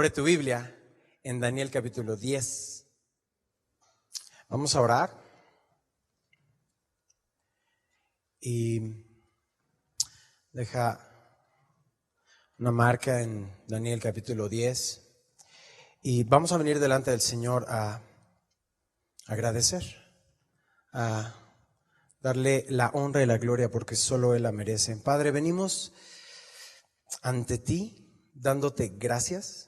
Abre tu Biblia en Daniel capítulo 10. Vamos a orar y deja una marca en Daniel capítulo 10 y vamos a venir delante del Señor a agradecer, a darle la honra y la gloria porque solo Él la merece. Padre, venimos ante ti dándote gracias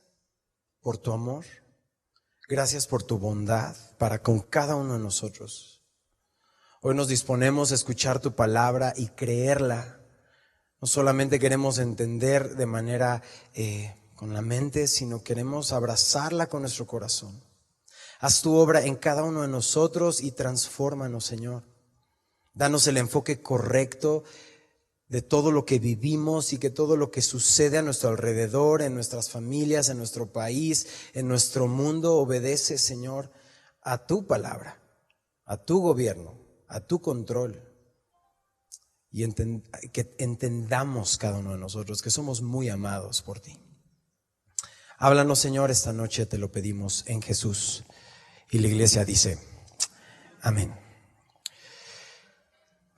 por tu amor, gracias por tu bondad para con cada uno de nosotros. Hoy nos disponemos a escuchar tu palabra y creerla. No solamente queremos entender de manera con la mente, sino queremos abrazarla con nuestro corazón. Haz tu obra en cada uno de nosotros y transfórmanos, Señor. Danos el enfoque correcto de todo lo que vivimos y que todo lo que sucede a nuestro alrededor, en nuestras familias, en nuestro país, en nuestro mundo, obedece, Señor, a tu palabra, a tu gobierno, a tu control. Y que entendamos cada uno de nosotros que somos muy amados por ti. Háblanos, Señor, esta noche te lo pedimos en Jesús. Y la iglesia dice, amén.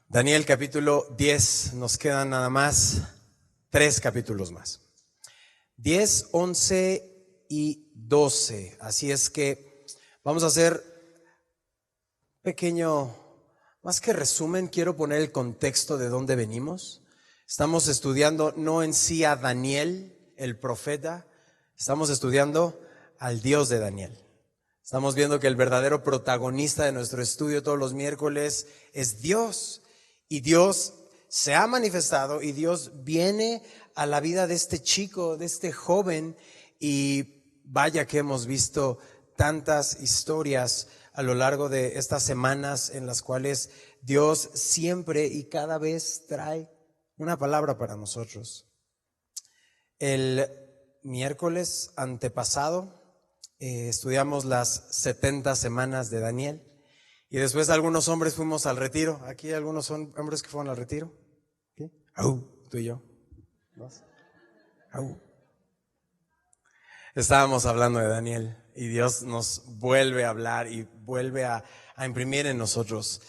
Daniel capítulo 10, nos quedan nada más 3 capítulos más. 10, 11 y 12. Así es que vamos a hacer pequeño, más que resumen, quiero poner el contexto de dónde venimos. Estamos estudiando no en sí a Daniel, el profeta, estamos estudiando al Dios de Daniel. Estamos viendo que el verdadero protagonista de nuestro estudio todos los miércoles es Dios. Y Dios se ha manifestado y Dios viene a la vida de este chico, de este joven. Y vaya que hemos visto tantas historias a lo largo de estas semanas en las cuales Dios siempre y cada vez trae una palabra para nosotros. El miércoles antepasado estudiamos las 70 semanas de Daniel y después algunos hombres fuimos al retiro. Aquí hay algunos hombres que fueron al retiro. ¿Sí? Tú y yo. ¿Dos? Estábamos hablando de Daniel y Dios nos vuelve a hablar y vuelve a imprimir en nosotros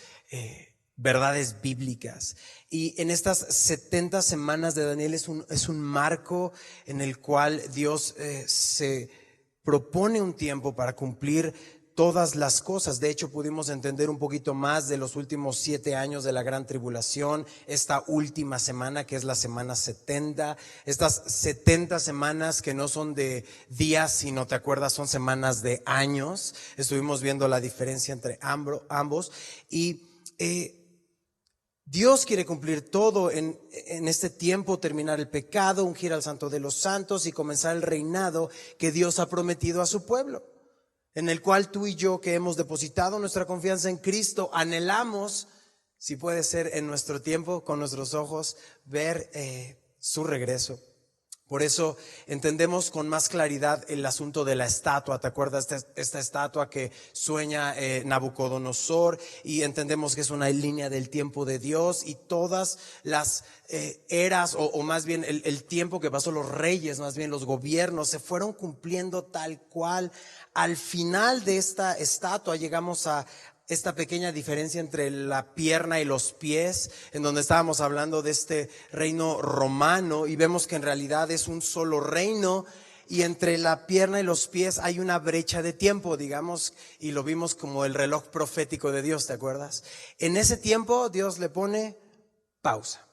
verdades bíblicas. Y en estas 70 semanas de Daniel es un marco en el cual Dios se propone un tiempo para cumplir todas las cosas. De hecho, pudimos entender un poquito más de los últimos 7 años de la gran tribulación, esta última semana que es la semana 70, estas 70 semanas que no son de días, sino, ¿te acuerdas? Son semanas de años. Estuvimos viendo la diferencia entre ambos y Dios quiere cumplir todo en este tiempo, terminar el pecado, ungir al Santo de los Santos y comenzar el reinado que Dios ha prometido a su pueblo, en el cual tú y yo, que hemos depositado nuestra confianza en Cristo, anhelamos, si puede ser en nuestro tiempo, con nuestros ojos, ver su regreso. Por eso entendemos con más claridad el asunto de la estatua. ¿Te acuerdas de esta estatua que sueña Nabucodonosor? Y entendemos que es una línea del tiempo de Dios y todas las eras o más bien el tiempo que pasó, los reyes, más bien los gobiernos, se fueron cumpliendo tal cual. Al final de esta estatua llegamos a esta pequeña diferencia entre la pierna y los pies, en donde estábamos hablando de este reino romano y vemos que en realidad es un solo reino y entre la pierna y los pies hay una brecha de tiempo, digamos, y lo vimos como el reloj profético de Dios, ¿te acuerdas? En ese tiempo Dios le pone pausa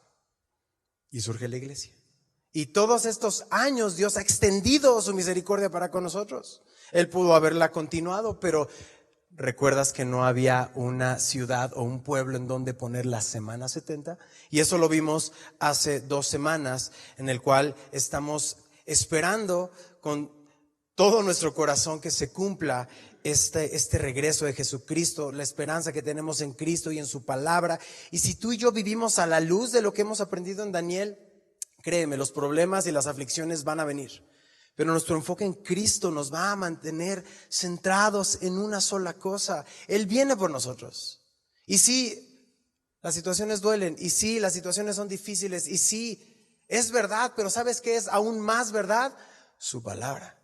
y surge la iglesia. Y todos estos años Dios ha extendido su misericordia para con nosotros. Él pudo haberla continuado, pero ¿recuerdas que no había una ciudad o un pueblo en donde poner la semana 70? Y eso lo vimos hace 2 semanas, en el cual estamos esperando con todo nuestro corazón que se cumpla este regreso de Jesucristo, la esperanza que tenemos en Cristo y en su palabra. Y si tú y yo vivimos a la luz de lo que hemos aprendido en Daniel, créeme, los problemas y las aflicciones van a venir. Pero nuestro enfoque en Cristo nos va a mantener centrados en una sola cosa. Él viene por nosotros. Y sí, las situaciones duelen. Y sí, las situaciones son difíciles. Y sí, es verdad. Pero ¿sabes qué es aún más verdad? Su palabra.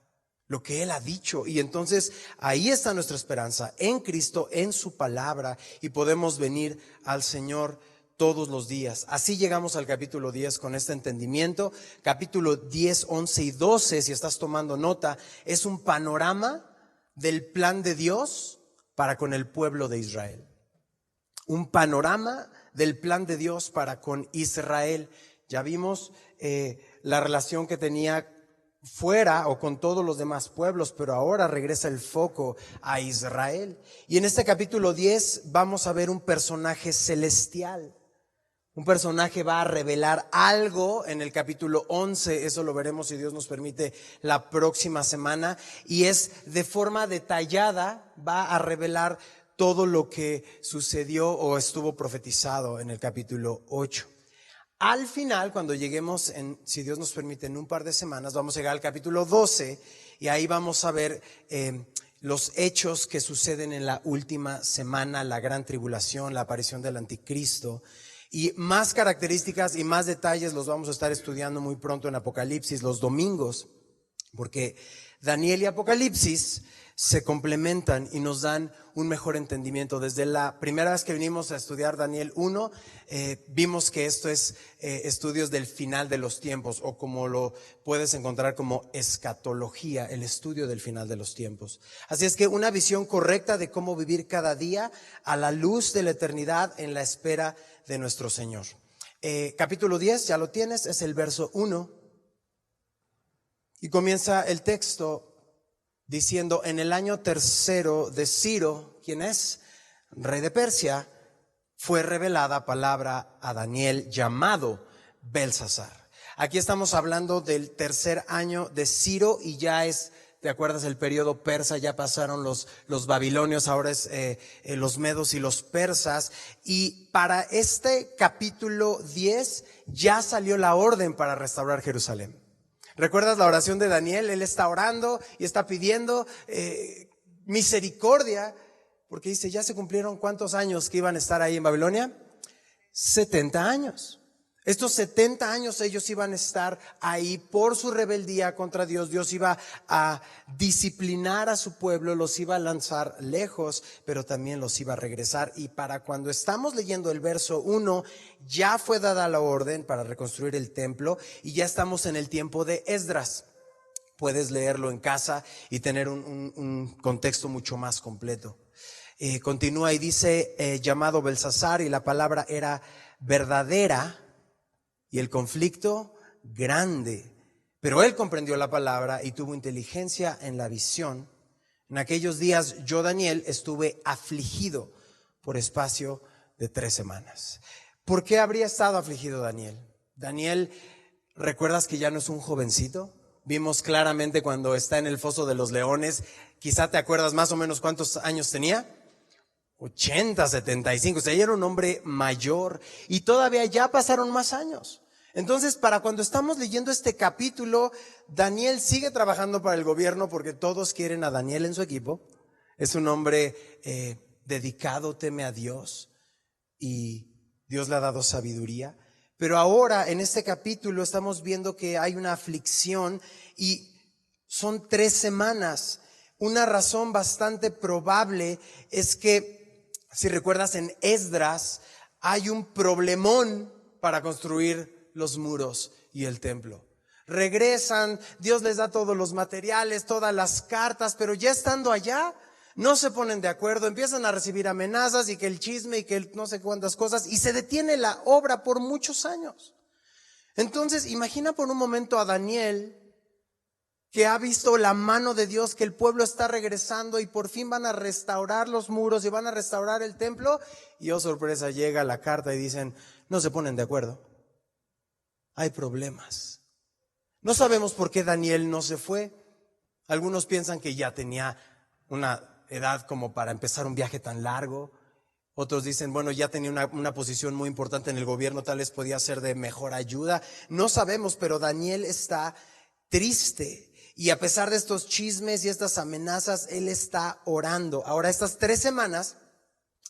lo que Él ha dicho. Y entonces ahí está nuestra esperanza, en Cristo, en su palabra, y podemos venir al Señor todos los días. Así llegamos al capítulo 10 con este entendimiento. Capítulo 10, 11 y 12, si estás tomando nota, es un panorama del plan de Dios para con el pueblo de Israel. Un panorama del plan de Dios para con Israel. Ya vimos la relación que tenía fuera o con todos los demás pueblos, pero ahora regresa el foco a Israel. Y en este capítulo 10 vamos a ver un personaje celestial. Un personaje va a revelar algo en el capítulo 11, eso lo veremos si Dios nos permite la próxima semana, y es de forma detallada, va a revelar todo lo que sucedió o estuvo profetizado en el capítulo 8. Al final, cuando lleguemos, si Dios nos permite, en un par de semanas, vamos a llegar al capítulo 12 y ahí vamos a ver los hechos que suceden en la última semana, la gran tribulación, la aparición del anticristo. Y más características y más detalles los vamos a estar estudiando muy pronto en Apocalipsis, los domingos, porque Daniel y Apocalipsis se complementan y nos dan un mejor entendimiento. Desde la primera vez que vinimos a estudiar Daniel 1, vimos que esto es estudios del final de los tiempos, o como lo puedes encontrar como escatología, el estudio del final de los tiempos. Así es que una visión correcta de cómo vivir cada día a la luz de la eternidad en la espera de nuestro Señor. Capítulo 10, ya lo tienes, es el verso 1. Y comienza el texto diciendo: en el año tercero de Ciro, ¿quién es? Rey de Persia, fue revelada palabra a Daniel llamado Belsasar. Aquí estamos hablando del tercer año de Ciro y ya es, ¿te acuerdas? El periodo persa, ya pasaron los babilonios, ahora es los medos y los persas. Y para este capítulo 10 ya salió la orden para restaurar Jerusalén. ¿Recuerdas la oración de Daniel? Él está orando y está pidiendo misericordia, porque dice, ya se cumplieron ¿cuántos años que iban a estar ahí en Babilonia? 70 años. Estos 70 años ellos iban a estar ahí por su rebeldía contra Dios. Dios iba a disciplinar a su pueblo, los iba a lanzar lejos, pero también los iba a regresar. Y para cuando estamos leyendo el verso 1, ya fue dada la orden para reconstruir el templo y ya estamos en el tiempo de Esdras. Puedes leerlo en casa y tener un contexto mucho más completo. Continúa y dice, llamado Belsasar, y la palabra era verdadera, y el conflicto grande. Pero él comprendió la palabra y tuvo inteligencia en la visión. En aquellos días yo, Daniel, estuve afligido por espacio de 3 semanas. ¿Por qué habría estado afligido Daniel? Daniel, ¿recuerdas que ya no es un jovencito? Vimos claramente cuando está en el foso de los leones. Quizá te acuerdas más o menos cuántos años tenía. 80, 75, o sea, ella era un hombre mayor y todavía ya pasaron más años. Entonces, para cuando estamos leyendo este capítulo, Daniel sigue trabajando para el gobierno porque todos quieren a Daniel en su equipo. Es un hombre dedicado, teme a Dios y Dios le ha dado sabiduría. Pero ahora, en este capítulo, estamos viendo que hay una aflicción y son 3 semanas. Una razón bastante probable es que, si recuerdas, en Esdras hay un problemón para construir los muros y el templo. Regresan, Dios les da todos los materiales, todas las cartas, pero ya estando allá, no se ponen de acuerdo, empiezan a recibir amenazas y que el chisme y que el no sé cuántas cosas, y se detiene la obra por muchos años. Entonces, imagina por un momento a Daniel, que ha visto la mano de Dios, que el pueblo está regresando y por fin van a restaurar los muros y van a restaurar el templo. Y oh sorpresa, llega la carta y dicen, no se ponen de acuerdo. Hay problemas. No sabemos por qué Daniel no se fue. Algunos piensan que ya tenía una edad como para empezar un viaje tan largo. Otros dicen, bueno, ya tenía una posición muy importante en el gobierno, tal vez podía ser de mejor ayuda. No sabemos, pero Daniel está triste. Y a pesar de estos chismes y estas amenazas, él está orando. Ahora, estas 3 semanas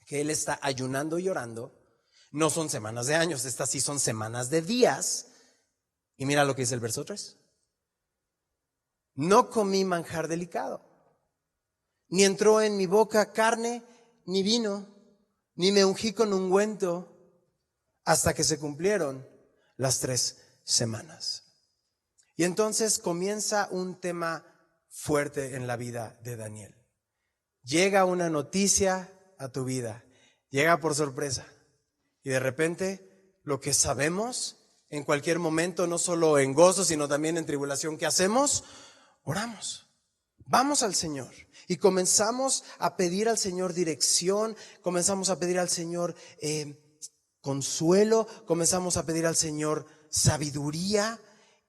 que él está ayunando y orando, no son semanas de años, estas sí son semanas de días. Y mira lo que dice el verso 3. no comí manjar delicado, ni entró en mi boca carne ni vino, ni me ungí con ungüento, hasta que se cumplieron las 3 semanas. Y entonces comienza un tema fuerte en la vida de Daniel. Llega una noticia a tu vida, llega por sorpresa, y de repente lo que sabemos en cualquier momento, no solo en gozo, sino también en tribulación, ¿qué hacemos? Oramos. Vamos al Señor y comenzamos a pedir al Señor dirección, comenzamos a pedir al Señor consuelo, comenzamos a pedir al Señor sabiduría.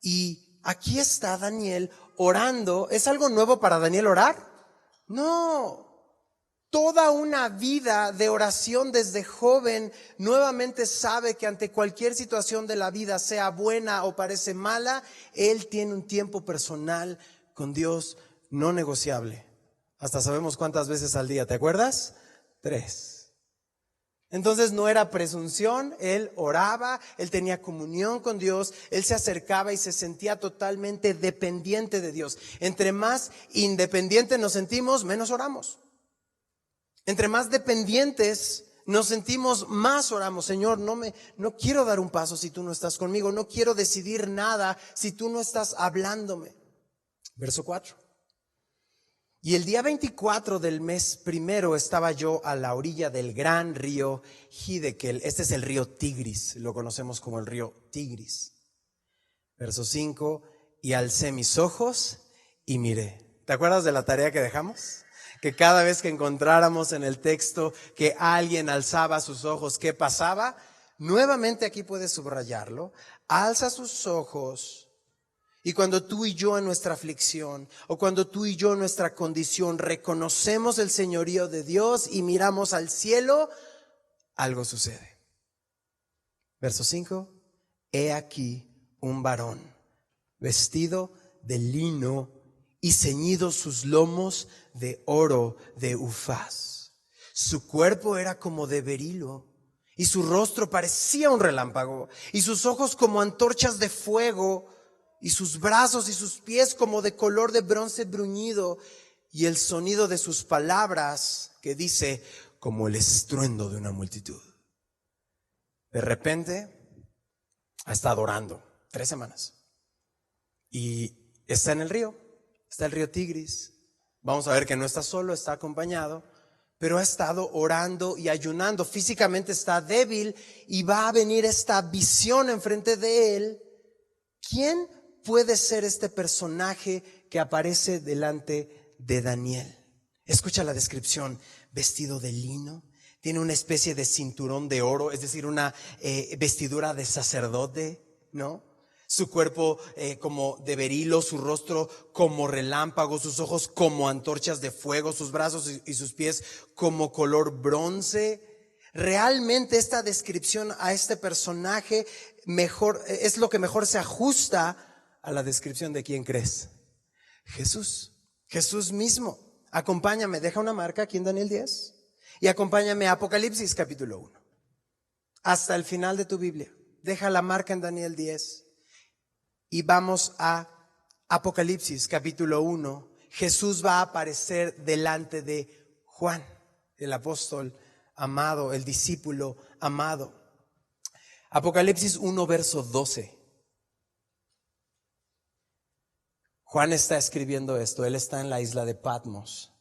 Y aquí está Daniel orando. ¿Es algo nuevo para Daniel orar? No. Toda una vida de oración desde joven, nuevamente sabe que ante cualquier situación de la vida, sea buena o parece mala, él tiene un tiempo personal con Dios no negociable. Hasta sabemos cuántas veces al día, ¿te acuerdas? 3. Entonces no era presunción, él oraba, él tenía comunión con Dios, él se acercaba y se sentía totalmente dependiente de Dios. Entre más independientes nos sentimos, menos oramos. Entre más dependientes nos sentimos, más oramos. Señor, no quiero dar un paso si tú no estás conmigo, no quiero decidir nada si tú no estás hablándome. Verso 4. Y el día 24 del mes primero estaba yo a la orilla del gran río Hiddekel. Este es el río Tigris, lo conocemos como el río Tigris. Verso 5. Y alcé mis ojos y miré. ¿Te acuerdas de la tarea que dejamos? Que cada vez que encontráramos en el texto que alguien alzaba sus ojos, ¿qué pasaba? Nuevamente aquí puedes subrayarlo. Alza sus ojos. Y cuando tú y yo en nuestra aflicción, o cuando tú y yo en nuestra condición reconocemos el señorío de Dios y miramos al cielo, algo sucede. Verso 5. He aquí un varón vestido de lino y ceñidos sus lomos de oro de Ufaz. Su cuerpo era como de berilo, y su rostro parecía un relámpago, y sus ojos como antorchas de fuego, y sus brazos y sus pies como de color de bronce bruñido, y el sonido de sus palabras, que dice, como el estruendo de una multitud. De repente, está orando 3 semanas, y está en el río. Está el río Tigris. Vamos a ver que no está solo, está acompañado, pero ha estado orando y ayunando. Físicamente está débil y va a venir esta visión enfrente de él. ¿Quién puede ser este personaje que aparece delante de Daniel? Escucha la descripción. Vestido de lino, tiene una especie de cinturón de oro, es decir, una vestidura de sacerdote, ¿no? Su cuerpo como de berilo, su rostro como relámpago, sus ojos como antorchas de fuego, sus brazos y sus pies como color bronce. Realmente esta descripción a este personaje mejor es lo que mejor se ajusta a la descripción de quién crees. Jesús, Jesús mismo. Acompáñame, deja una marca aquí en Daniel 10 y acompáñame a Apocalipsis capítulo 1. Hasta el final de tu Biblia. Deja la marca en Daniel 10. Y vamos a Apocalipsis capítulo 1. Jesús va a aparecer delante de Juan, el apóstol amado, el discípulo amado. Apocalipsis 1 verso 12. Juan está escribiendo esto, él está en la isla de Patmos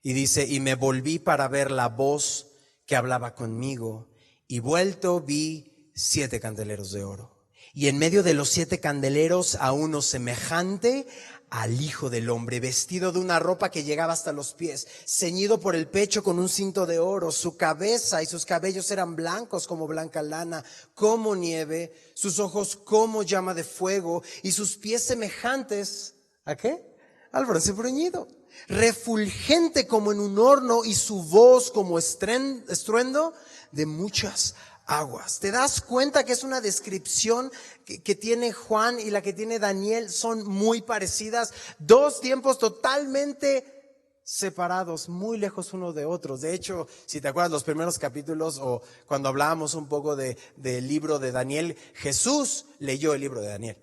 y dice, y me volví para ver la voz que hablaba conmigo, y vuelto vi 7 candeleros de oro. Y en medio de los 7 candeleros a uno semejante al Hijo del Hombre, vestido de una ropa que llegaba hasta los pies, ceñido por el pecho con un cinto de oro. Su cabeza y sus cabellos eran blancos como blanca lana, como nieve, sus ojos como llama de fuego, y sus pies semejantes, ¿a qué? Al bronce bruñido, refulgente como en un horno, y su voz como estruendo de muchas aguas. ¿Te das cuenta que es una descripción que tiene Juan y la que tiene Daniel? Son muy parecidas. 2 tiempos totalmente separados, muy lejos uno de otros. De hecho, si te acuerdas los primeros capítulos o cuando hablábamos un poco del libro de Daniel, Jesús leyó el libro de Daniel.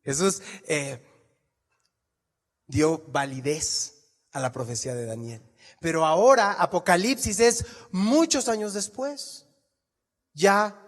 Jesús dio validez a la profecía de Daniel. Pero ahora Apocalipsis es muchos años después. Ya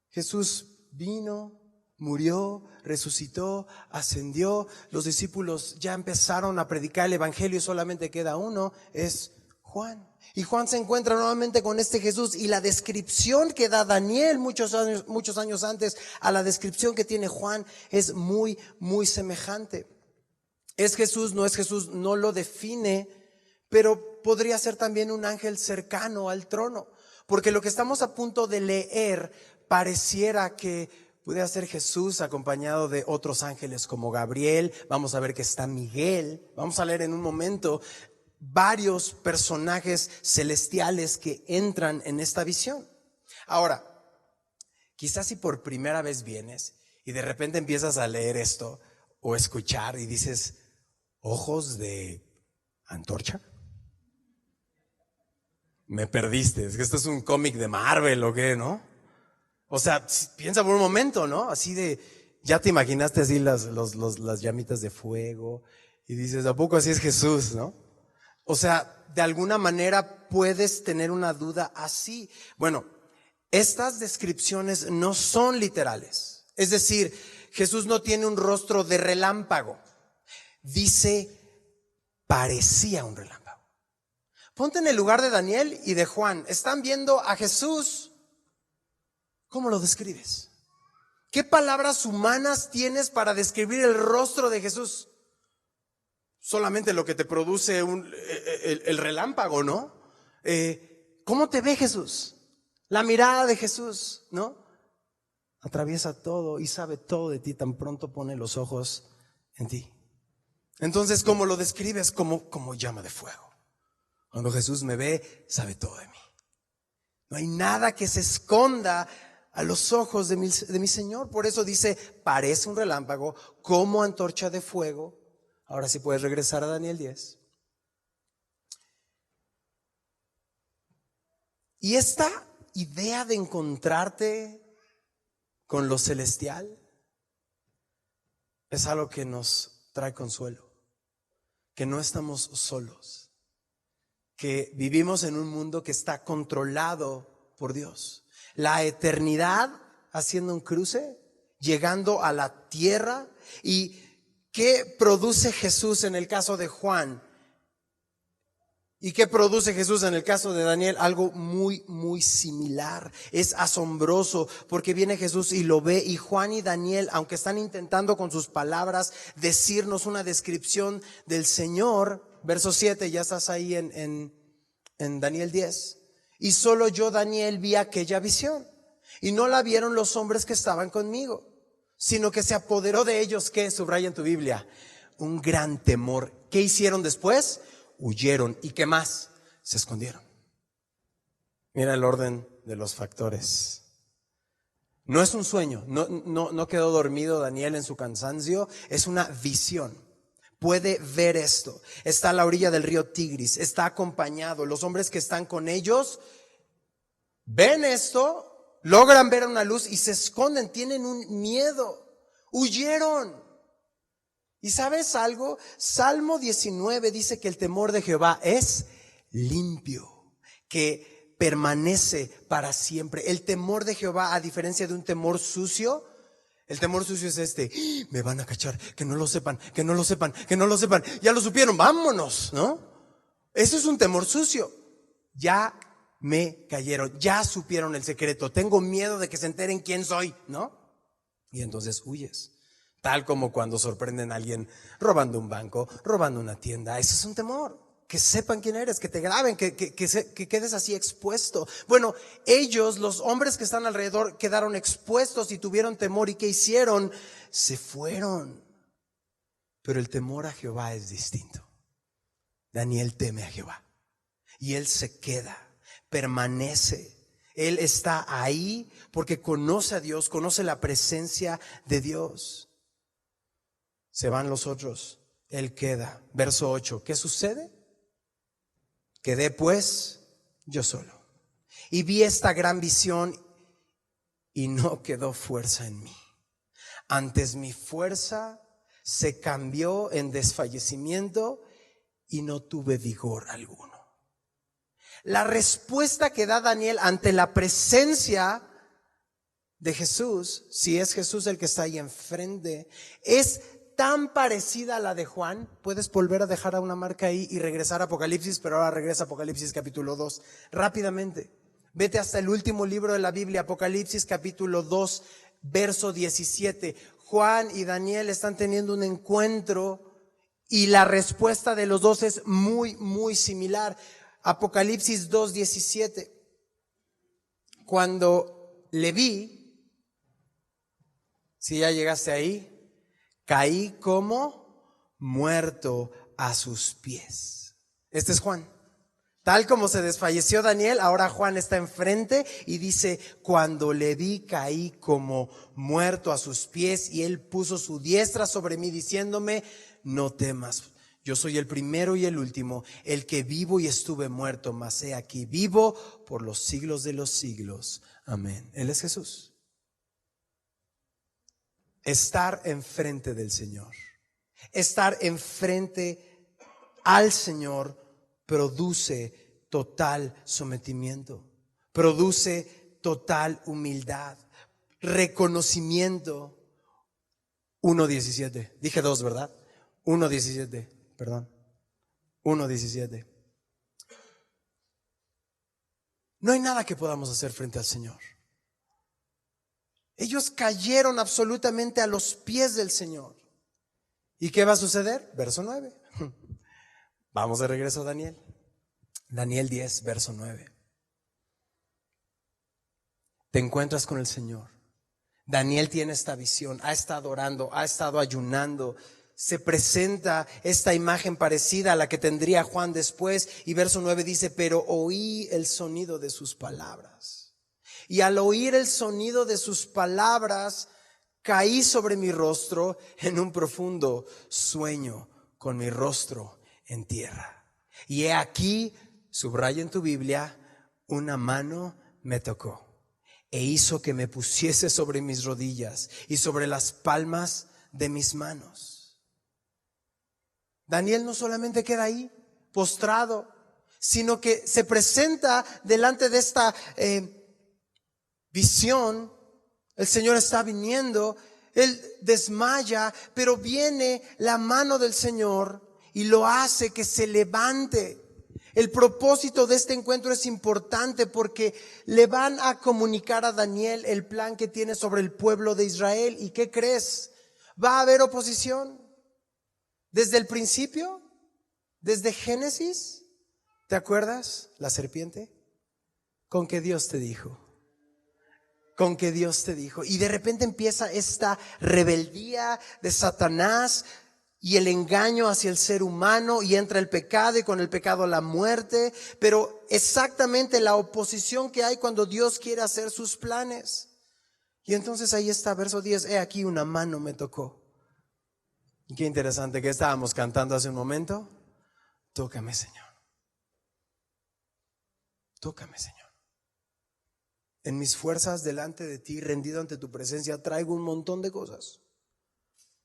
Jesús vino, murió, resucitó, ascendió. Los discípulos ya empezaron a predicar el evangelio y solamente queda uno, es Juan. Y Juan se encuentra nuevamente con este Jesús, y la descripción que da Daniel muchos años antes a la descripción que tiene Juan es muy, muy semejante. ¿Es Jesús? ¿No es Jesús? No lo define, pero podría ser también un ángel cercano al trono, porque lo que estamos a punto de leer pareciera que pudiera ser Jesús acompañado de otros ángeles como Gabriel. Vamos a ver que está Miguel. Vamos a leer en un momento varios personajes celestiales que entran en esta visión. Ahora, quizás si por primera vez vienes y de repente empiezas a leer esto o escuchar y dices, ¿ojos de antorcha? Me perdiste, es que esto es un cómic de Marvel o qué, ¿no? O sea, piensa por un momento, ¿no? Así de, ya te imaginaste así las llamitas de fuego y dices, ¿a poco así es Jesús, no? O sea, de alguna manera puedes tener una duda así. Bueno, estas descripciones no son literales. Es decir, Jesús no tiene un rostro de relámpago. Dice, parecía un relámpago. Ponte en el lugar de Daniel y de Juan. Están viendo a Jesús. ¿Cómo lo describes? ¿Qué palabras humanas tienes para describir el rostro de Jesús? Solamente lo que te produce el relámpago, ¿no? ¿Cómo te ve Jesús? La mirada de Jesús, ¿no? Atraviesa todo y sabe todo de ti tan pronto pone los ojos en ti. Entonces, ¿cómo lo describes? Como llama de fuego. Cuando Jesús me ve, sabe todo de mí. No hay nada que se esconda a los ojos de mi Señor. Por eso dice, parece un relámpago, como antorcha de fuego. Ahora sí puedes regresar a Daniel 10. Y esta idea de encontrarte con lo celestial es algo que nos trae consuelo, que no estamos solos, que vivimos en un mundo que está controlado por Dios. La eternidad haciendo un cruce, llegando a la tierra. ¿Y qué produce Jesús en el caso de Juan? ¿Y qué produce Jesús en el caso de Daniel? Algo muy, muy similar. Es asombroso porque viene Jesús y lo ve, y Juan y Daniel, aunque están intentando con sus palabras decirnos una descripción del Señor, verso 7, ya estás ahí en Daniel 10. Y solo yo, Daniel, vi aquella visión, y no la vieron los hombres que estaban conmigo, sino que se apoderó de ellos, ¿qué? Subraya en tu Biblia, un gran temor. ¿Qué hicieron después? Huyeron. ¿Y qué más? Se escondieron. Mira el orden de los factores. No es un sueño, no quedó dormido Daniel en su cansancio, es una visión. Puede ver esto. Está a la orilla del río Tigris, está acompañado. Los hombres que están con ellos ven esto, logran ver una luz y se esconden, tienen un miedo, huyeron. ¿Y sabes algo? Salmo 19 dice que el temor de Jehová es limpio, que permanece para siempre. El temor de Jehová, a diferencia de un temor sucio, el temor sucio es este: me van a cachar, que no lo sepan, que no lo sepan, que no lo sepan. Ya lo supieron, vámonos, ¿no? Eso es un temor sucio. Ya me cayeron, ya supieron el secreto, tengo miedo de que se enteren quién soy, ¿no? Y entonces huyes. Tal como cuando sorprenden a alguien robando un banco, robando una tienda. Eso es un temor. Que sepan quién eres, que te graben, que quedes así expuesto. Bueno, ellos, los hombres que están alrededor, quedaron expuestos y tuvieron temor. ¿Y qué hicieron? Se fueron. Pero el temor a Jehová es distinto. Daniel teme a Jehová y él se queda, permanece. Él está ahí porque conoce a Dios, conoce la presencia de Dios. Se van los otros, él queda. Verso 8, ¿qué sucede? Quedé pues yo solo y vi esta gran visión y no quedó fuerza en mí. Antes mi fuerza se cambió en desfallecimiento y no tuve vigor alguno. La respuesta que da Daniel ante la presencia de Jesús, si es Jesús el que está ahí enfrente, es tan parecida a la de Juan. Puedes volver a dejar una marca ahí y regresar a Apocalipsis, pero ahora regresa a Apocalipsis capítulo 2. Rápidamente, vete hasta el último libro de la Biblia, Apocalipsis capítulo 2, verso 17. Juan y Daniel están teniendo un encuentro y la respuesta de los dos es muy similar. Apocalipsis 2, 17. Cuando le vi, si ya llegaste ahí, caí como muerto a sus pies. Este es Juan. Tal como se desfalleció Daniel, ahora Juan está enfrente y dice, cuando le vi caí como muerto a sus pies y él puso su diestra sobre mí diciéndome, no temas, yo soy el primero y el último, el que vivo y estuve muerto, mas he aquí vivo por los siglos de los siglos. Amén. Él es Jesús. Estar enfrente del Señor, estar enfrente al Señor produce total sometimiento, produce total humildad, reconocimiento. 1:17, dije 2, ¿verdad? 1:17, perdón. 1:17. No hay nada que podamos hacer frente al Señor. Ellos cayeron absolutamente a los pies del Señor. ¿Y qué va a suceder? Verso 9. Vamos de regreso a Daniel. Daniel 10, verso 9. Te encuentras con el Señor. Daniel tiene esta visión, ha estado orando, ha estado ayunando. Se presenta esta imagen parecida a la que tendría Juan después. Y verso 9 dice, pero oí el sonido de sus palabras. Y al oír el sonido de sus palabras, caí sobre mi rostro en un profundo sueño, con mi rostro en tierra. Y he aquí, subraya en tu Biblia, una mano me tocó e hizo que me pusiese sobre mis rodillas y sobre las palmas de mis manos. Daniel no solamente queda ahí postrado, sino que se presenta delante de esta visión. El Señor está viniendo, él desmaya, pero viene la mano del Señor y lo hace que se levante. El propósito de este encuentro es importante porque le van a comunicar a Daniel el plan que tiene sobre el pueblo de Israel. ¿Y qué crees? Va a haber oposición. Desde el principio, desde Génesis, ¿te acuerdas? La serpiente, con que Dios te dijo. Con que Dios te dijo. Y de repente empieza esta rebeldía de Satanás y el engaño hacia el ser humano, y entra el pecado y con el pecado la muerte. Pero exactamente la oposición que hay cuando Dios quiere hacer sus planes. Y entonces ahí está, verso 10, he aquí una mano me tocó. Y qué interesante que estábamos cantando hace un momento. Tócame, Señor. Tócame, Señor. En mis fuerzas delante de ti, rendido ante tu presencia, traigo un montón de cosas.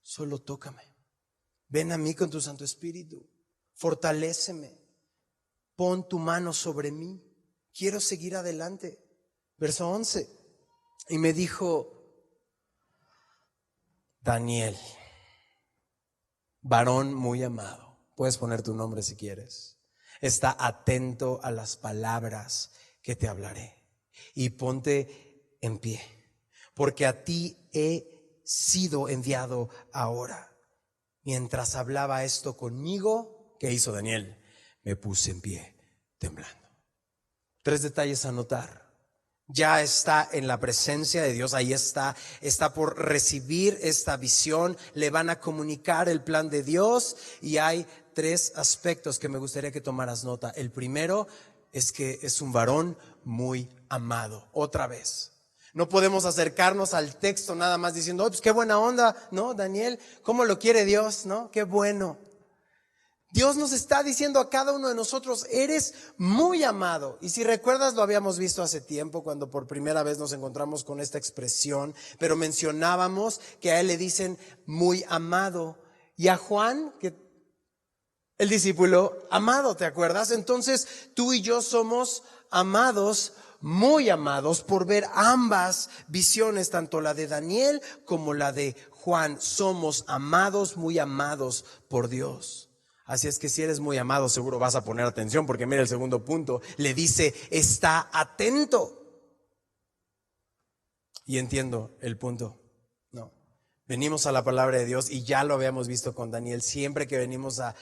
Solo tócame. Ven a mí con tu Santo Espíritu. Fortaléceme. Pon tu mano sobre mí. Quiero seguir adelante. Verso 11. Y me dijo, Daniel, varón muy amado. Puedes poner tu nombre si quieres. Está atento a las palabras que te hablaré. Y ponte en pie, porque a ti he sido enviado ahora. Mientras hablaba esto conmigo, ¿qué hizo Daniel? Me puse en pie, temblando. 3 detalles a notar. Ya está en la presencia de Dios, ahí está por recibir esta visión, le van a comunicar el plan de Dios, y hay 3 aspectos que me gustaría que tomaras nota. El primero es que es un varón muy amado. Otra vez, no podemos acercarnos al texto nada más diciendo, pues qué buena onda, ¿no? Daniel, ¿cómo lo quiere Dios? ¿No? Qué bueno. Dios nos está diciendo a cada uno de nosotros, eres muy amado. Y si recuerdas, lo habíamos visto hace tiempo cuando por primera vez nos encontramos con esta expresión, pero mencionábamos que a él le dicen muy amado. y a Juan, que el discípulo amado, ¿te acuerdas? Entonces tú y yo somos amados, muy amados, por ver ambas visiones, tanto la de Daniel como la de Juan. Somos amados, muy amados por Dios. Así es que si eres muy amado, seguro vas a poner atención, porque mira el segundo punto, le dice, está atento. Y entiendo el punto. No. Venimos a la palabra de Dios y ya lo habíamos visto con Daniel. Siempre que venimos a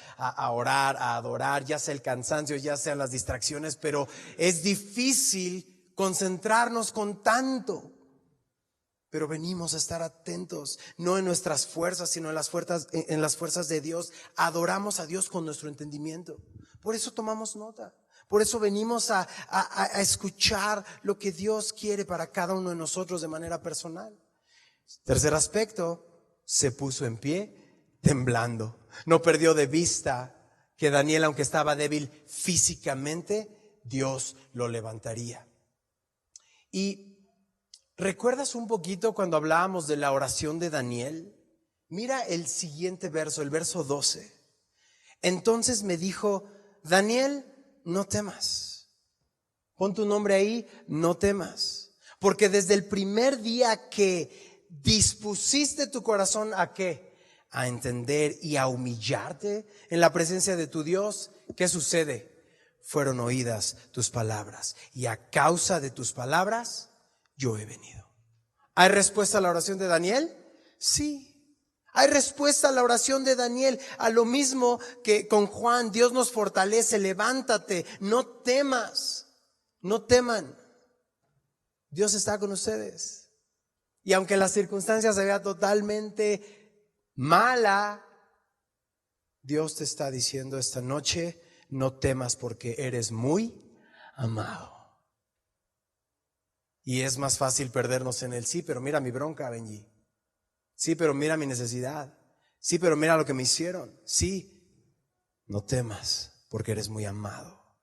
orar, a adorar, ya sea el cansancio, ya sean las distracciones, pero es difícil concentrarnos con tanto. Pero venimos a estar atentos, no en nuestras fuerzas, sino en las fuerzas de Dios. Adoramos a Dios con nuestro entendimiento. Por eso tomamos nota. Por eso venimos a escuchar lo que Dios quiere para cada uno de nosotros de manera personal. Tercer aspecto, se puso en pie temblando. No perdió de vista que Daniel, aunque estaba débil físicamente, Dios lo levantaría. Y ¿recuerdas un poquito cuando hablábamos de la oración de Daniel? Mira el siguiente verso, el verso 12. Entonces me dijo, Daniel, no temas. Pon tu nombre ahí, no temas. Porque desde el primer día que dispusiste tu corazón ¿a qué? A entender y a humillarte en la presencia de tu Dios, ¿qué sucede? Fueron oídas tus palabras y a causa de tus palabras yo he venido. ¿Hay respuesta a la oración de Daniel? Sí. Hay respuesta a la oración de Daniel. A lo mismo que con Juan, Dios nos fortalece. Levántate, no temas, no teman. Dios está con ustedes. Y aunque la circunstancia se vea totalmente mala, Dios te está diciendo esta noche, no temas porque eres muy amado. Y es más fácil perdernos en el sí, pero mira mi bronca, Benji. Sí, pero mira mi necesidad. Sí, pero mira lo que me hicieron. Sí, no temas porque eres muy amado.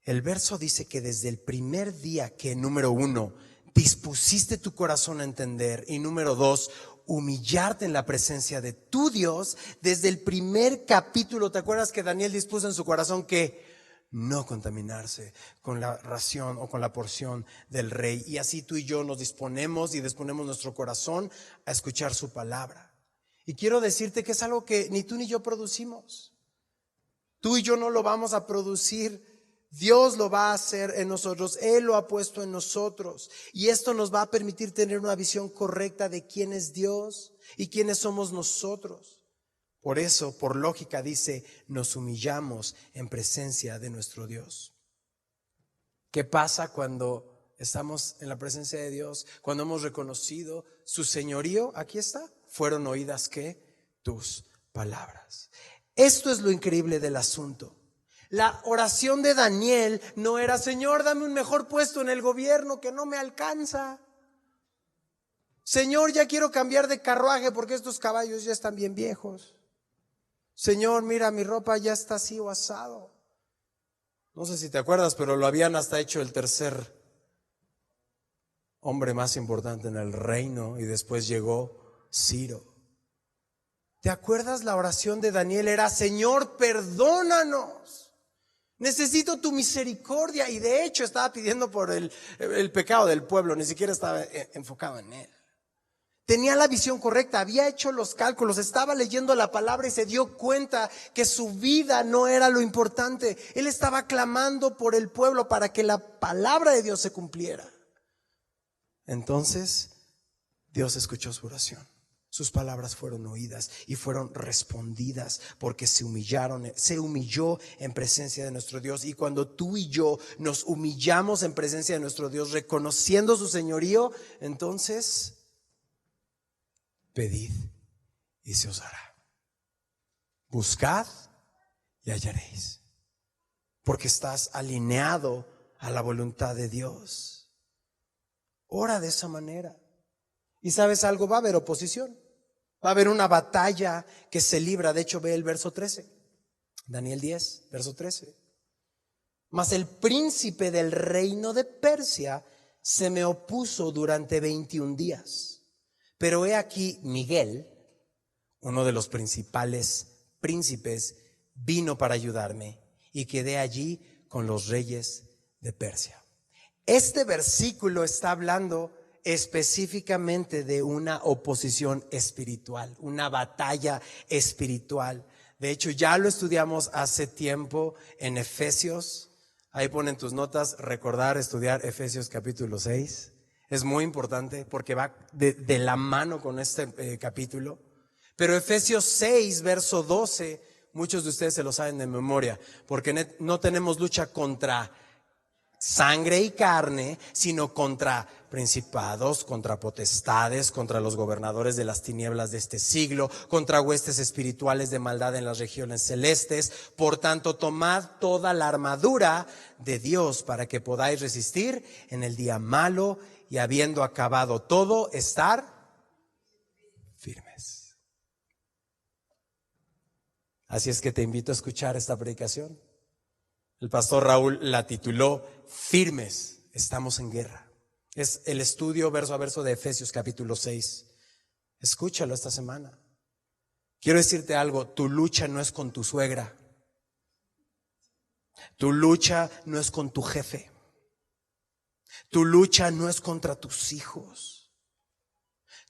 El verso dice que desde el primer día que, número 1, dispusiste tu corazón a entender, y número 2, humillarte en la presencia de tu Dios, desde el primer capítulo, ¿te acuerdas que Daniel dispuso en su corazón que no contaminarse con la ración o con la porción del rey? Y así tú y yo nos disponemos y disponemos nuestro corazón a escuchar su palabra. Y quiero decirte que es algo que ni tú ni yo producimos. Tú y yo no lo vamos a producir. Dios lo va a hacer en nosotros. Él lo ha puesto en nosotros. Y esto nos va a permitir tener una visión correcta de quién es Dios y quiénes somos nosotros. Por eso, por lógica, dice, nos humillamos en presencia de nuestro Dios. ¿Qué pasa cuando estamos en la presencia de Dios? Cuando hemos reconocido su señorío, aquí está, fueron oídas ¿qué? Tus palabras. Esto es lo increíble del asunto. La oración de Daniel no era, Señor, dame un mejor puesto en el gobierno que no me alcanza. Señor, ya quiero cambiar de carruaje porque estos caballos ya están bien viejos. Señor, mira, mi ropa ya está así o asado. No sé si te acuerdas, pero lo habían hasta hecho el tercer hombre más importante en el reino y después llegó Ciro. ¿Te acuerdas? La oración de Daniel era, Señor, perdónanos. Necesito tu misericordia. Y de hecho estaba pidiendo por el pecado del pueblo, ni siquiera estaba enfocado en él. Tenía la visión correcta, había hecho los cálculos, estaba leyendo la palabra y se dio cuenta que su vida no era lo importante. Él estaba clamando por el pueblo para que la palabra de Dios se cumpliera. Entonces Dios escuchó su oración. Sus palabras fueron oídas y fueron respondidas porque se humilló en presencia de nuestro Dios. Y cuando tú y yo nos humillamos en presencia de nuestro Dios, reconociendo su señorío, entonces pedid y se os dará. Buscad y hallaréis. Porque estás alineado a la voluntad de Dios. Ora de esa manera. Y sabes algo, va a haber oposición. Va a haber una batalla que se libra. De hecho, ve el verso 13. Daniel 10, verso 13. Mas el príncipe del reino de Persia se me opuso durante 21 días. Pero he aquí Miguel, uno de los principales príncipes, vino para ayudarme y quedé allí con los reyes de Persia. Este versículo está hablando específicamente de una oposición espiritual, una batalla espiritual. De hecho, ya lo estudiamos hace tiempo en Efesios. Ahí ponen tus notas, recordar estudiar Efesios capítulo 6. Es muy importante porque va de la mano con este capítulo. Pero Efesios 6, verso 12, muchos de ustedes se lo saben de memoria, porque no tenemos lucha contra sangre y carne, sino contra principados, contra potestades, contra los gobernadores de las tinieblas de este siglo, contra huestes espirituales de maldad en las regiones celestes. Por tanto, tomad toda la armadura de Dios para que podáis resistir en el día malo y habiendo acabado todo, estar firmes. Así es que te invito a escuchar esta predicación. El pastor Raúl la tituló Firmes, estamos en guerra. Es el estudio verso a verso de Efesios capítulo 6. Escúchalo esta semana. Quiero decirte algo, tu lucha no es con tu suegra. Tu lucha no es con tu jefe. Tu lucha no es contra tus hijos.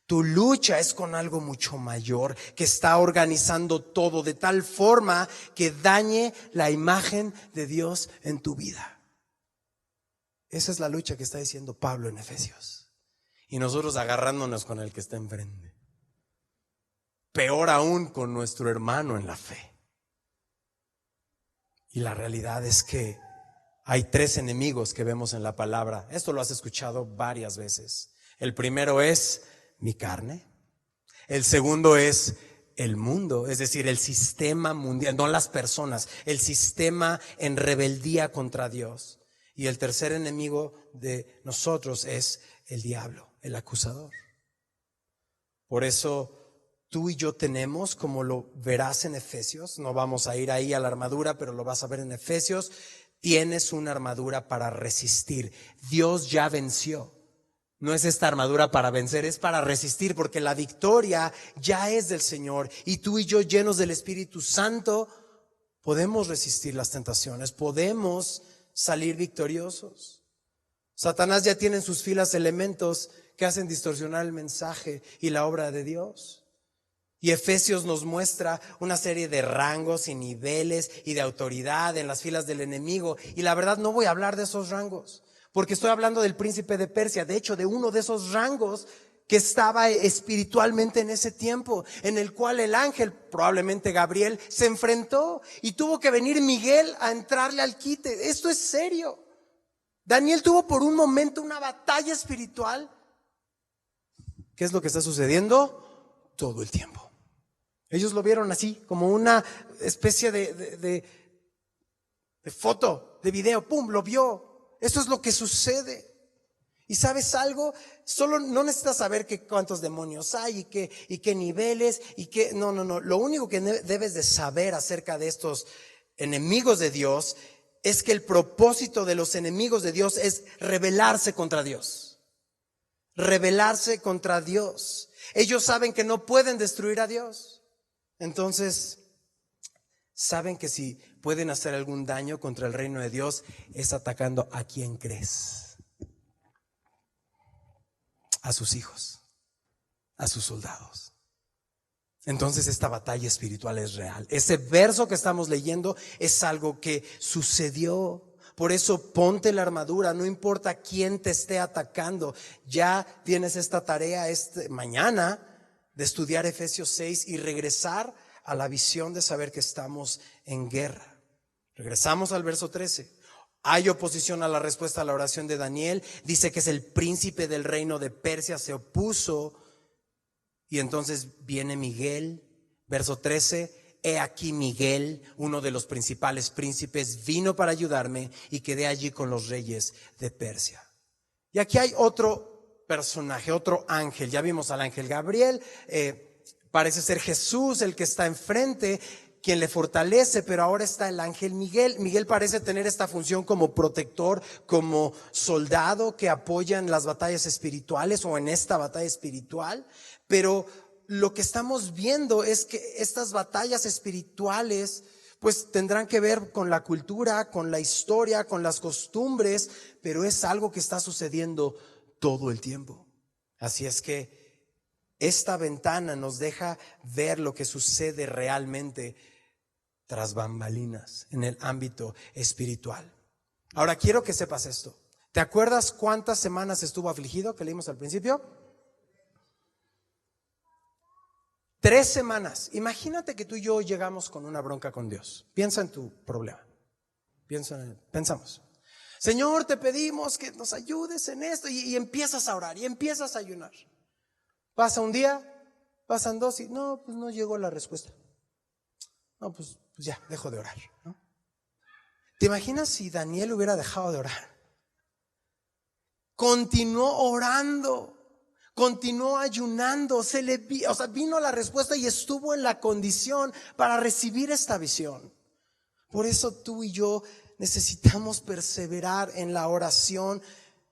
Tu lucha es con algo mucho mayor que está organizando todo de tal forma que dañe la imagen de Dios en tu vida. Esa es la lucha que está diciendo Pablo en Efesios. Y nosotros agarrándonos con el que está enfrente. Peor aún con nuestro hermano en la fe. Y la realidad es que hay 3 enemigos que vemos en la palabra. Esto lo has escuchado varias veces. El primero es mi carne. El segundo es el mundo, es decir, el sistema mundial, no las personas, el sistema en rebeldía contra Dios. Y el tercer enemigo de nosotros es el diablo, el acusador. Por eso tú y yo tenemos, como lo verás en Efesios, no vamos a ir ahí a la armadura, pero lo vas a ver en Efesios, tienes una armadura para resistir. Dios ya venció. No es esta armadura para vencer, es para resistir, porque la victoria ya es del Señor. Y tú y yo, llenos del Espíritu Santo, podemos resistir las tentaciones, podemos salir victoriosos. Satanás ya tiene en sus filas elementos que hacen distorsionar el mensaje y la obra de Dios. Y Efesios nos muestra una serie de rangos y niveles y de autoridad en las filas del enemigo. Y la verdad no voy a hablar de esos rangos, porque estoy hablando del príncipe de Persia, de hecho de uno de esos rangos que estaba espiritualmente en ese tiempo, en el cual el ángel, probablemente Gabriel, se enfrentó y tuvo que venir Miguel a entrarle al quite. Esto es serio. Daniel tuvo por un momento una batalla espiritual. ¿Qué es lo que está sucediendo? Todo el tiempo. Ellos lo vieron así, como una especie de foto, de video, ¡pum!, lo vio. Eso es lo que sucede. ¿Y sabes algo? Solo no necesitas saber cuántos demonios hay y qué niveles y qué. No. Lo único que debes de saber acerca de estos enemigos de Dios es que el propósito de los enemigos de Dios es rebelarse contra Dios. Rebelarse contra Dios. Ellos saben que no pueden destruir a Dios. Entonces, saben que si pueden hacer algún daño contra el reino de Dios es atacando a quien crees. A sus hijos, a sus soldados. Entonces esta batalla espiritual es real. Ese verso que estamos leyendo es algo que sucedió. Por eso ponte la armadura, no importa quién te esté atacando. Ya tienes esta tarea mañana de estudiar Efesios 6 y regresar a la visión de saber que estamos en guerra. Regresamos al verso 13. Hay oposición a la respuesta a la oración de Daniel. Dice que es el príncipe del reino de Persia, se opuso. Y entonces viene Miguel, verso 13. He aquí Miguel, uno de los principales príncipes, vino para ayudarme y quedé allí con los reyes de Persia. Y aquí hay otro personaje, otro ángel. Ya vimos al ángel Gabriel, parece ser Jesús el que está enfrente, quien le fortalece, pero ahora está el ángel Miguel. Miguel parece tener esta función como protector, como soldado que apoya en las batallas espirituales o en esta batalla espiritual, pero lo que estamos viendo es que estas batallas espirituales pues tendrán que ver con la cultura, con la historia, con las costumbres, pero es algo que está sucediendo todo el tiempo. Así es que esta ventana nos deja ver lo que sucede realmente tras bambalinas en el ámbito espiritual. Ahora quiero que sepas esto. ¿Te acuerdas cuántas semanas estuvo afligido que leímos al principio? 3 semanas. Imagínate que tú y yo llegamos con una bronca con Dios. Piensa en tu problema. Pensamos. Señor, te pedimos que nos ayudes en esto, y empiezas a orar y empiezas a ayunar. Pasa un día, pasan 2 y no, pues no llegó la respuesta. No, pues ya, dejo de orar, ¿no? ¿Te imaginas si Daniel hubiera dejado de orar? Continuó orando. Continuó ayunando, vino la respuesta y estuvo en la condición para recibir esta visión. Por eso tú y yo necesitamos perseverar en la oración.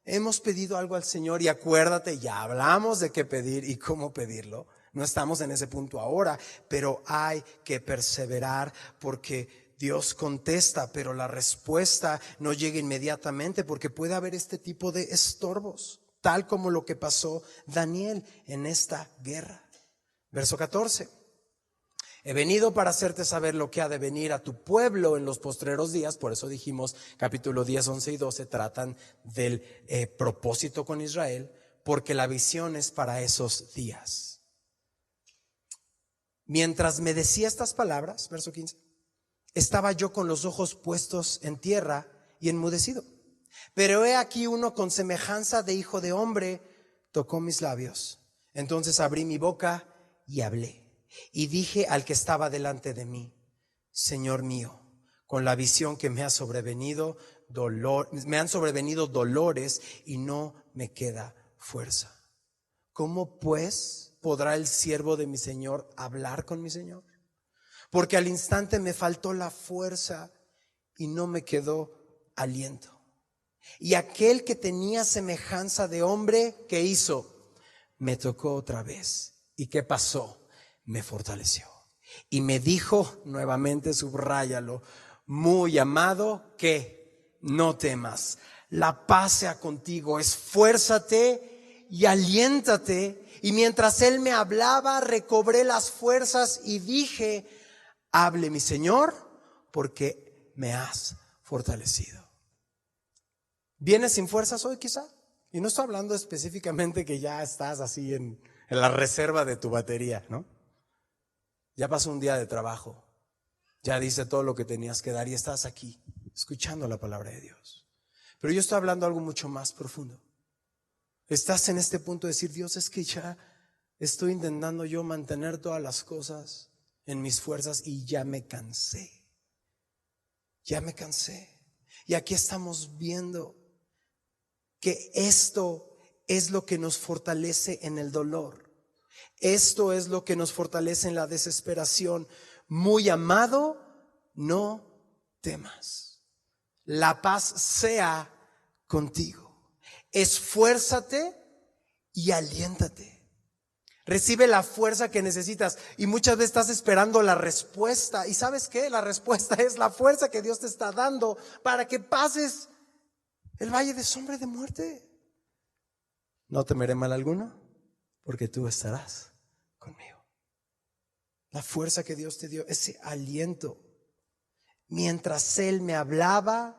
Hemos pedido algo al Señor y acuérdate, ya hablamos de qué pedir y cómo pedirlo. No estamos en ese punto ahora, pero hay que perseverar porque Dios contesta, pero la respuesta no llega inmediatamente porque puede haber este tipo de estorbos. Tal como lo que pasó Daniel en esta guerra. Verso 14. He venido para hacerte saber lo que ha de venir a tu pueblo en los postreros días. Por eso dijimos capítulo 10, 11 y 12 tratan del propósito con Israel, porque la visión es para esos días. Mientras me decía estas palabras, verso 15, estaba yo con los ojos puestos en tierra y enmudecido. Pero he aquí uno con semejanza de hijo de hombre tocó mis labios. Entonces abrí mi boca y hablé. Y dije al que estaba delante de mí: Señor mío, con la visión que me han sobrevenido dolores y no me queda fuerza. ¿Cómo pues podrá el siervo de mi Señor hablar con mi Señor? Porque al instante me faltó la fuerza y no me quedó aliento. Y aquel que tenía semejanza de hombre, ¿qué hizo? Me tocó otra vez. ¿Y qué pasó? Me fortaleció. Y me dijo, nuevamente subráyalo, muy amado, que no temas. La paz sea contigo, esfuérzate y aliéntate. Y mientras él me hablaba, recobré las fuerzas y dije: hable mi Señor, porque me has fortalecido. ¿Vienes sin fuerzas hoy quizá? Y no estoy hablando específicamente que ya estás así en la reserva de tu batería, ¿no? Ya pasó un día de trabajo, ya dice todo lo que tenías que dar y estás aquí escuchando la palabra de Dios. Pero yo estoy hablando algo mucho más profundo. Estás en este punto de decir: Dios, es que ya estoy intentando yo mantener todas las cosas en mis fuerzas y ya me cansé. Ya me cansé. Y aquí estamos viendo que esto es lo que nos fortalece en el dolor. Esto es lo que nos fortalece en la desesperación. Muy amado, no temas. La paz sea contigo. Esfuérzate y aliéntate. Recibe la fuerza que necesitas. Y muchas veces estás esperando la respuesta. ¿Y sabes qué? La respuesta es la fuerza que Dios te está dando para que pases el valle de sombra y de muerte. No temeré mal alguno, porque tú estarás conmigo. La fuerza que Dios te dio, ese aliento. Mientras Él me hablaba,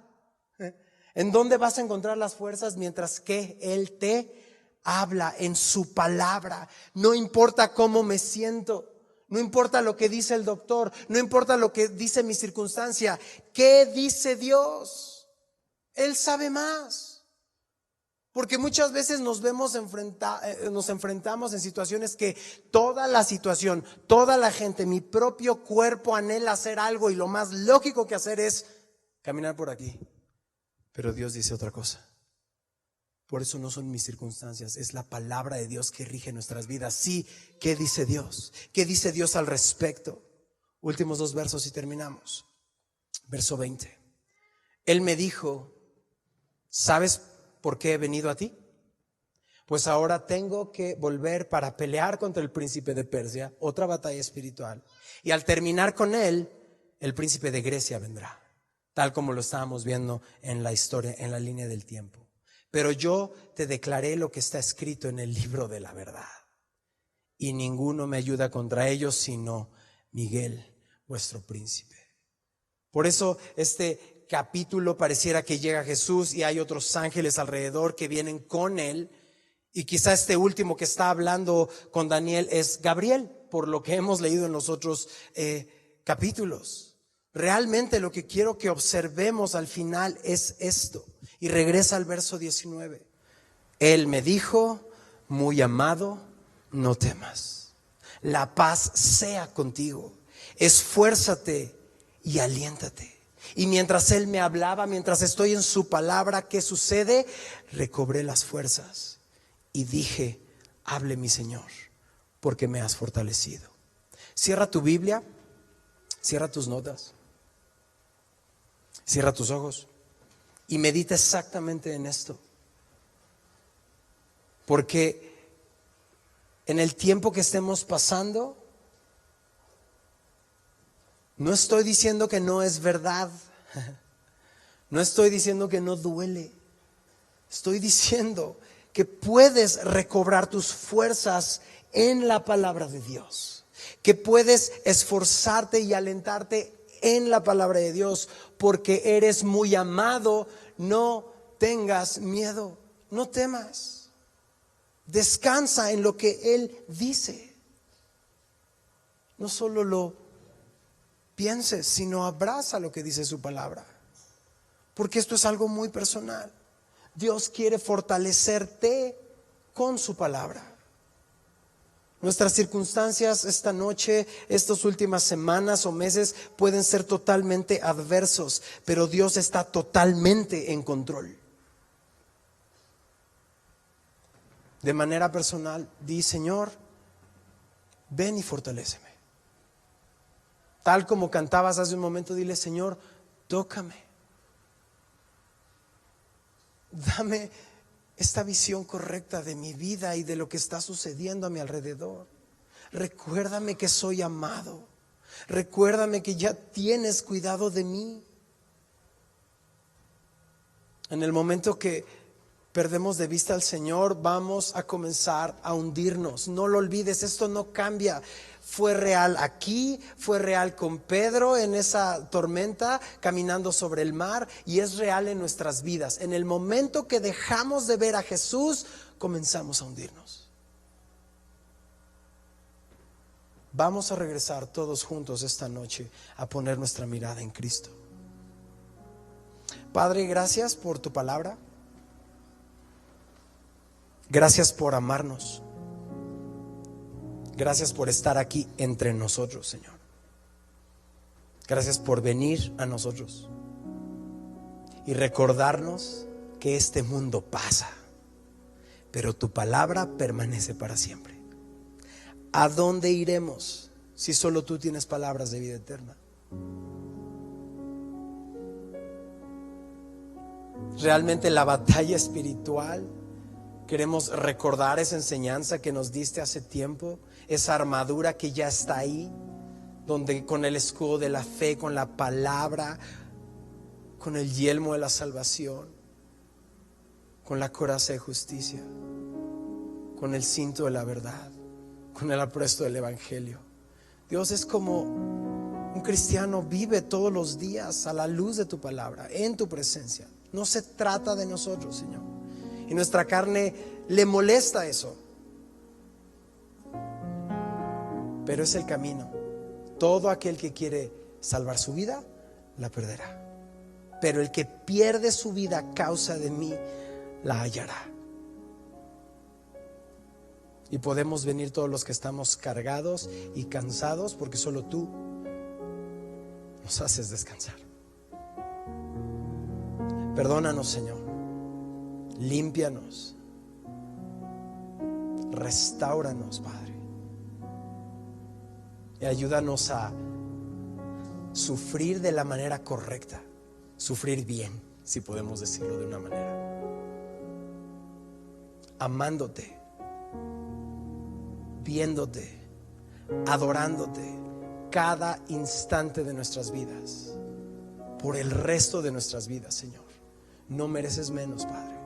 ¿en dónde vas a encontrar las fuerzas? Mientras que Él te habla en su palabra. No importa cómo me siento, no importa lo que dice el doctor, no importa lo que dice mi circunstancia. ¿Qué dice Dios? Él sabe más. Porque muchas veces nos enfrentamos en situaciones que toda la situación, toda la gente, mi propio cuerpo anhela hacer algo y lo más lógico que hacer es caminar por aquí. Pero Dios dice otra cosa. Por eso no son mis circunstancias, es la palabra de Dios que rige nuestras vidas. Sí, ¿qué dice Dios? ¿Qué dice Dios al respecto? Últimos 2 versos y terminamos. Verso 20. Él me dijo: ¿sabes por qué he venido a ti? Pues ahora tengo que volver para pelear contra el príncipe de Persia, otra batalla espiritual. Y al terminar con él, el príncipe de Grecia vendrá, tal como lo estábamos viendo en la historia, en la línea del tiempo. Pero yo te declaré lo que está escrito en el libro de la verdad. Y ninguno me ayuda contra ellos sino Miguel, vuestro príncipe. Por eso este capítulo pareciera que llega Jesús y hay otros ángeles alrededor que vienen con él. Y quizá este último que está hablando con Daniel es Gabriel, por lo que hemos leído en los otros capítulos. Realmente lo que quiero que observemos al final es esto. Y regresa al verso 19. Él me dijo, muy amado, no temas. La paz sea contigo. Esfuérzate y aliéntate. Y mientras él me hablaba, mientras estoy en su palabra, ¿qué sucede? Recobré las fuerzas y dije, hable mi Señor, porque me has fortalecido. Cierra tu Biblia, cierra tus notas, cierra tus ojos y medita exactamente en esto. Porque en el tiempo que estemos pasando, no estoy diciendo que no es verdad, no estoy diciendo que no duele, estoy diciendo que puedes recobrar tus fuerzas en la palabra de Dios, que puedes esforzarte y alentarte en la palabra de Dios, porque eres muy amado. No tengas miedo, no temas, descansa en lo que Él dice. No solo lo pienses, sino abraza lo que dice su palabra, porque esto es algo muy personal. Dios quiere fortalecerte con su palabra. Nuestras circunstancias esta noche, estas últimas semanas o meses pueden ser totalmente adversos, pero Dios está totalmente en control. De manera personal, di: Señor, ven y fortaléceme. Tal como cantabas hace un momento, dile: Señor, tócame. Dame esta visión correcta de mi vida y de lo que está sucediendo a mi alrededor. Recuérdame que soy amado. Recuérdame que ya tienes cuidado de mí. En el momento que perdemos de vista al Señor, vamos a comenzar a hundirnos. No lo olvides, esto no cambia. Fue real aquí, fue real con Pedro en esa tormenta caminando sobre el mar, y es real en nuestras vidas. En el momento que dejamos de ver a Jesús, comenzamos a hundirnos. Vamos a regresar todos juntos esta noche a poner nuestra mirada en Cristo. Padre, gracias por tu palabra. Gracias por amarnos. Gracias por estar aquí entre nosotros, Señor. Gracias por venir a nosotros y recordarnos que este mundo pasa, pero tu palabra permanece para siempre. ¿A dónde iremos si solo tú tienes palabras de vida eterna? Realmente la batalla espiritual, queremos recordar esa enseñanza que nos diste hace tiempo, esa armadura que ya está ahí, donde con el escudo de la fe, con la palabra, con el yelmo de la salvación, con la coraza de justicia, con el cinto de la verdad, con el apresto del evangelio. Dios, es como un cristiano vive todos los días a la luz de tu palabra, en tu presencia. No se trata de nosotros, Señor, y nuestra carne le molesta eso, pero es el camino. Todo aquel que quiere salvar su vida la perderá, pero el que pierde su vida a causa de mí la hallará. Y podemos venir todos los que estamos cargados y cansados, porque solo tú nos haces descansar. Perdónanos, Señor. Límpianos. Restáuranos, Padre. Y ayúdanos a sufrir de la manera correcta. Sufrir bien, si podemos decirlo de una manera. amándote, viéndote, adorándote cada instante de nuestras vidas, por el resto de nuestras vidas, Señor. No mereces menos, Padre.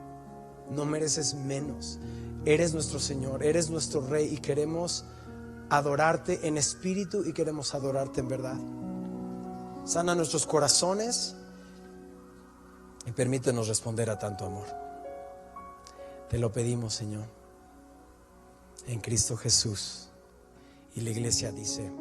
No mereces menos. Eres nuestro Señor, eres nuestro Rey y queremos adorarte en espíritu y queremos adorarte en verdad. Sana nuestros corazones y permítenos responder a tanto amor. Te lo pedimos, Señor, en Cristo Jesús. Y la iglesia dice: